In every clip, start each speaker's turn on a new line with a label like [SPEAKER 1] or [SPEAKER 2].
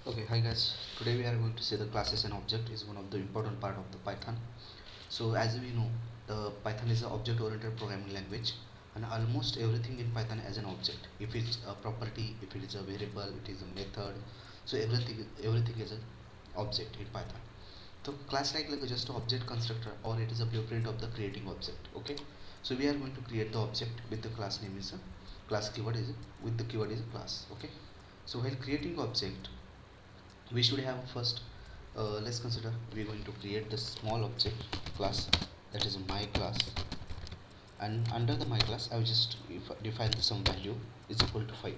[SPEAKER 1] Okay, hi guys. Today we are going to say the classes and object is one of the important part of the Python. So as we know, the Python is an object-oriented programming language, and almost everything in Python as an object. If it's a property, if it is a variable, it is a method. So everything is an object in Python. So class like just an object constructor, or it is a blueprint of the creating object. Okay. So we are going to create the object with the class name is a class keyword is with the keyword is a class. Okay. So while creating object, we should have first, let's consider we're going to create the small object class, that is my class, and under the my class I will just define some value is equal to 5.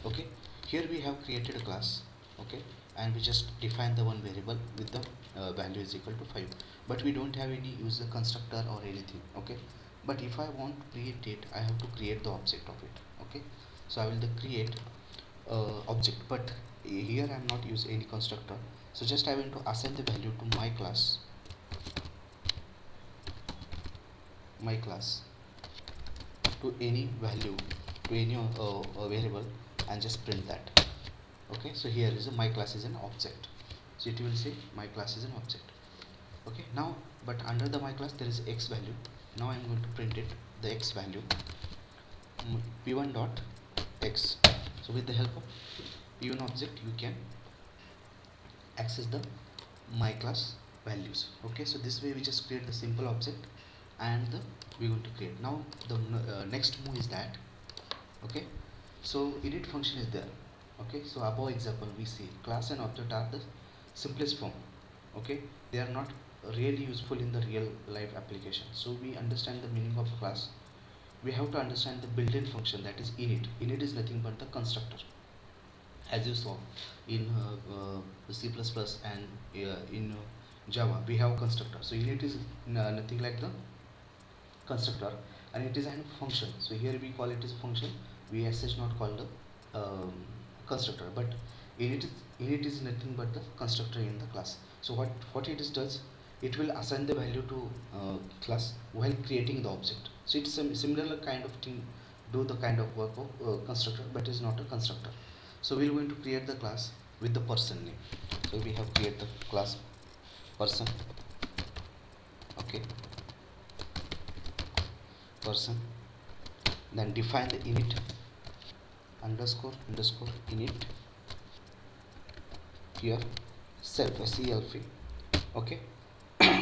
[SPEAKER 1] Okay, here we have created a class. Okay, and we just define the one variable with the value is equal to 5, but we don't have any user constructor or anything. Okay, but if I want to create it, I have to create the object of it. Okay, so I will create object, but here I am not use any constructor. So just I want to assign the value to my class to any value, to any variable, and just print that. Okay, so here is my class is an object, so it will say my class is an object. Okay, now but under the my class there is x value. Now I am going to print it, the x value, p1 dot x. So with the help of p1 object you can access the my class values. Okay, so this way we just create the simple object, and we're going to create now the next move is that. Okay, so init function is there. Okay, so above example we see class and object are the simplest form. Okay, they are not really useful in the real life application. So we understand the meaning of class, we have to understand the built-in function, that is init. Init is nothing but the constructor. As you saw in C++ and in Java we have constructor. So unit is nothing like the constructor, and it is a function. So here we call it as function, we as such not call the constructor, but init is nothing but the constructor in the class. So what it is does, it will assign the value to class while creating the object. So it's a similar kind of thing, do the kind of work of constructor, but is not a constructor. So we're going to create the class with the person name. So we have create the class person. Okay, person, then define the init underscore init, here self, self. Okay,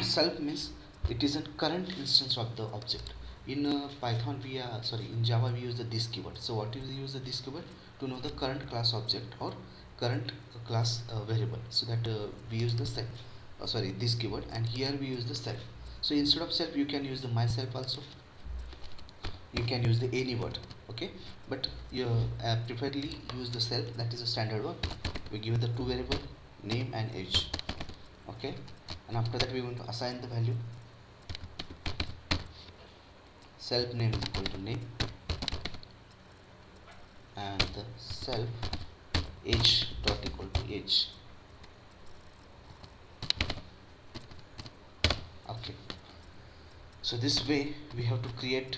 [SPEAKER 1] self means it is a current instance of the object. In Python we are sorry in Java we use the this keyword. So what is the use of this keyword? To know the current class object or current class variable. So that we use the self, sorry this keyword, and here we use the self. So instead of self you can use the myself also, you can use the any word. Okay, but you preferably use the self, that is a standard one. We give the two variable name and age. Okay, and after that we want to assign the value, self name is equal to name, and the self age dot equal to age. Okay, so this way we have to create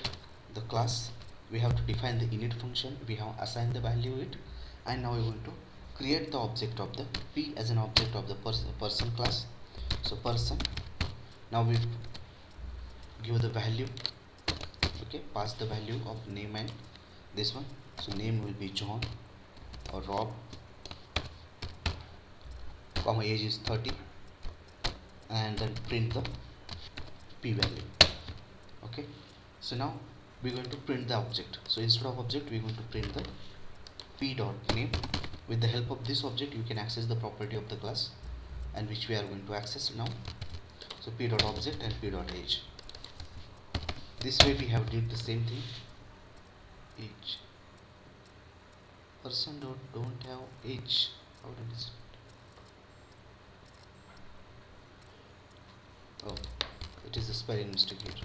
[SPEAKER 1] the class, we have to define the init function, we have assigned the value it, and now we want to create the object of the p as an object of the person class. So person, now we give the value. Okay, pass the value of name and this one. So name will be John or Rob, comma age is 30, and then print the p value. Okay, so now we're going to print the object. So instead of object we're going to print the p dot name. With the help of this object you can access the property of the class, and which we are going to access now. So p dot object and p dot age. This way we have did the same thing. Age, person don't have age, how did it? Oh, it is a spelling mistake here,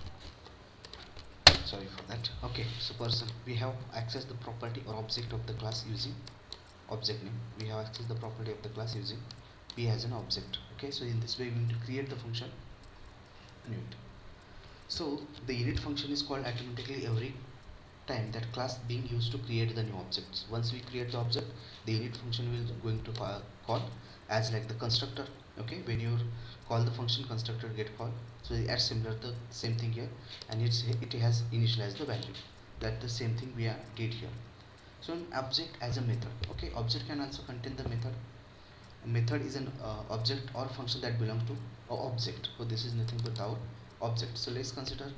[SPEAKER 1] sorry for that. Okay, so person, we have accessed the property or object of the class using object name. We have accessed the property of the class using p as an object. Okay, so in this way we need to create the function init. So the init function is called automatically every time that class being used to create the new objects. Once we create the object, the init function will going to call as like the constructor. Okay, when you call the function, constructor get called. So as similar the same thing here, and it has initialized the value. That the same thing we did here. So an object as a method. Okay, object can also contain the method. A method is an object or function that belong to a object. So this is nothing but our object. So let's consider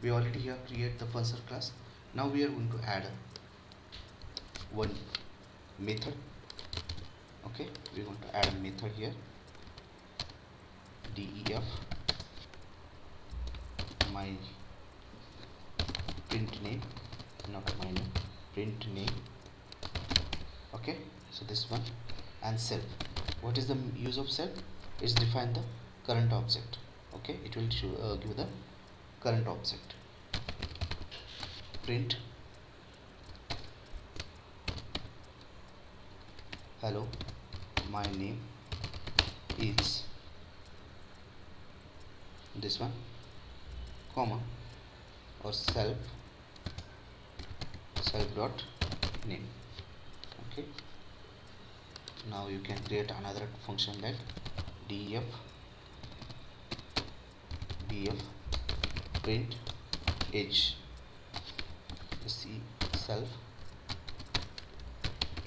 [SPEAKER 1] we already here create the function class. Now we are going to add one method. Okay, we are going to add a method here. Def my print name, not my name, print name. Okay, so this one, and self. What is the use of self? It's define the current object. Okay, it will give the current object. Print hello, my name is this one, comma, or self dot name. Okay, now you can create another function like def print age. See self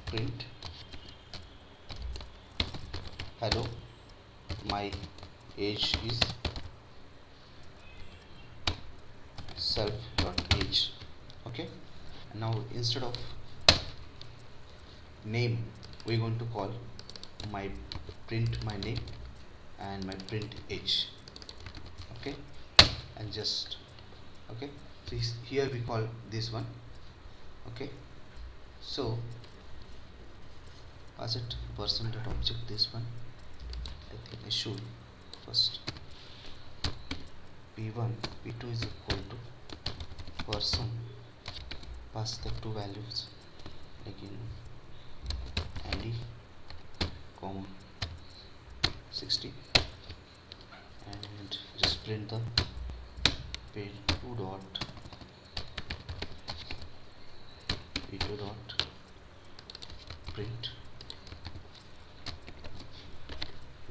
[SPEAKER 1] print hello, my age is self dot age. Okay, now instead of name we're going to call my print my name and my print age. Okay, and just okay, so here we call this one. Okay, so pass it person dot object this one. I think I should first p1 p2 is equal to person, pass the two values like in Andy comma 60, and just print the p2 dot print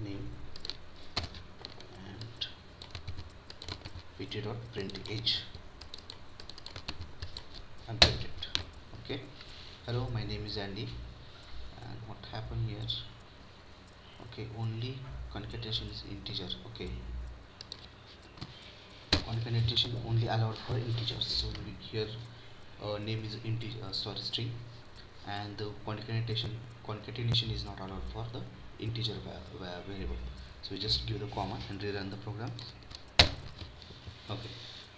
[SPEAKER 1] name and p2 dot print age and print it. Okay, hello, my name is Andy, and what happened here? Okay, only concatenation is integer. Okay, concatenation only allowed for integers. So here name is integer, string, and the concatenation is not allowed for the integer variable. So we just give the comma and rerun the program. Okay,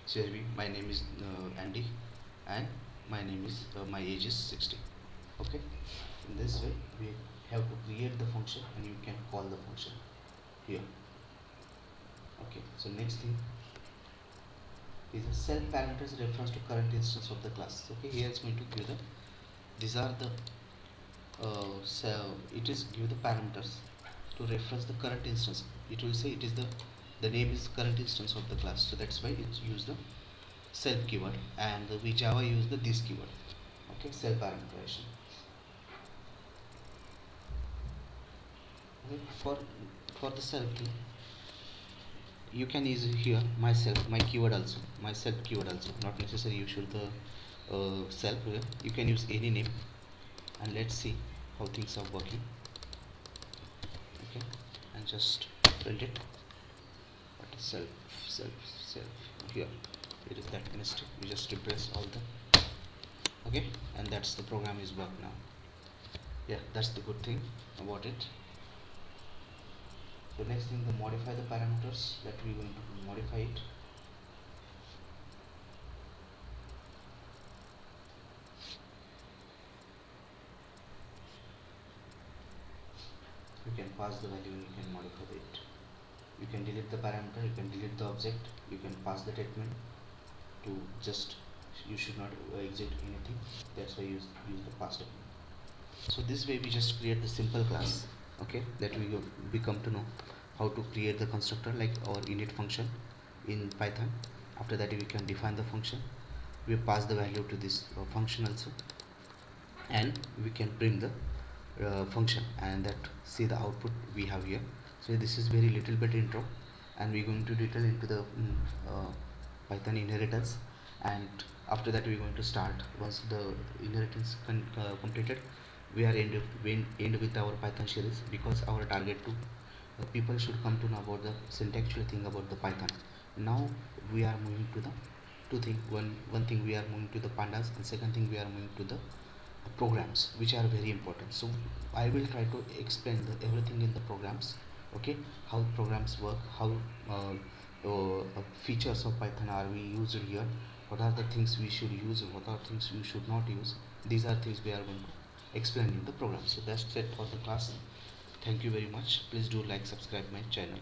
[SPEAKER 1] so here my name is Andy, and my name is my age is 60. Okay, in this way we have to create the function and you can call the function here. Okay, so next thing is the self parameters reference to current instance of the class. Okay, here it's going to give the these are the so it is give the parameters to reference the current instance. It will say it is the name is current instance of the class, so that's why it's use the self keyword, and we Java use the this keyword. Okay, self parameterization. Okay, for the self key you can use here myself, my keyword also, myself keyword also, not necessary you should the self here. You can use any name, and let's see how things are working. Okay, and just print it. What is self here? It is that mistake. We just replace all the okay, and that's the program is work now. Yeah, that's the good thing about it. So next thing, the modify the parameters that we're going to modify it. You can pass the value and you can modify it. You can delete the parameter, you can delete the object, you can pass the statement to just, you should not exit anything. That's why you use the pass statement. So this way we just create the simple class. Okay, that we become to know how to create the constructor like our init function in Python. After that we can define the function, we pass the value to this function also, and we can print the function, and that see the output we have here. So this is very little bit intro, and we're going to detail into the Python inheritance, and after that we're going to start. Once the inheritance completed, we are end with our Python series, because our target to people should come to know about the syntactual thing about the Python. Now we are moving to the two things. One thing we are moving to the pandas, and second thing we are moving to the programs, which are very important. So I will try to explain everything in the programs. Okay, how programs work, how features of Python are we used here, what are the things we should use, what are things we should not use. These are things we are going to explain in the program. So that's it for the class. Thank you very much. Please do like, subscribe my channel.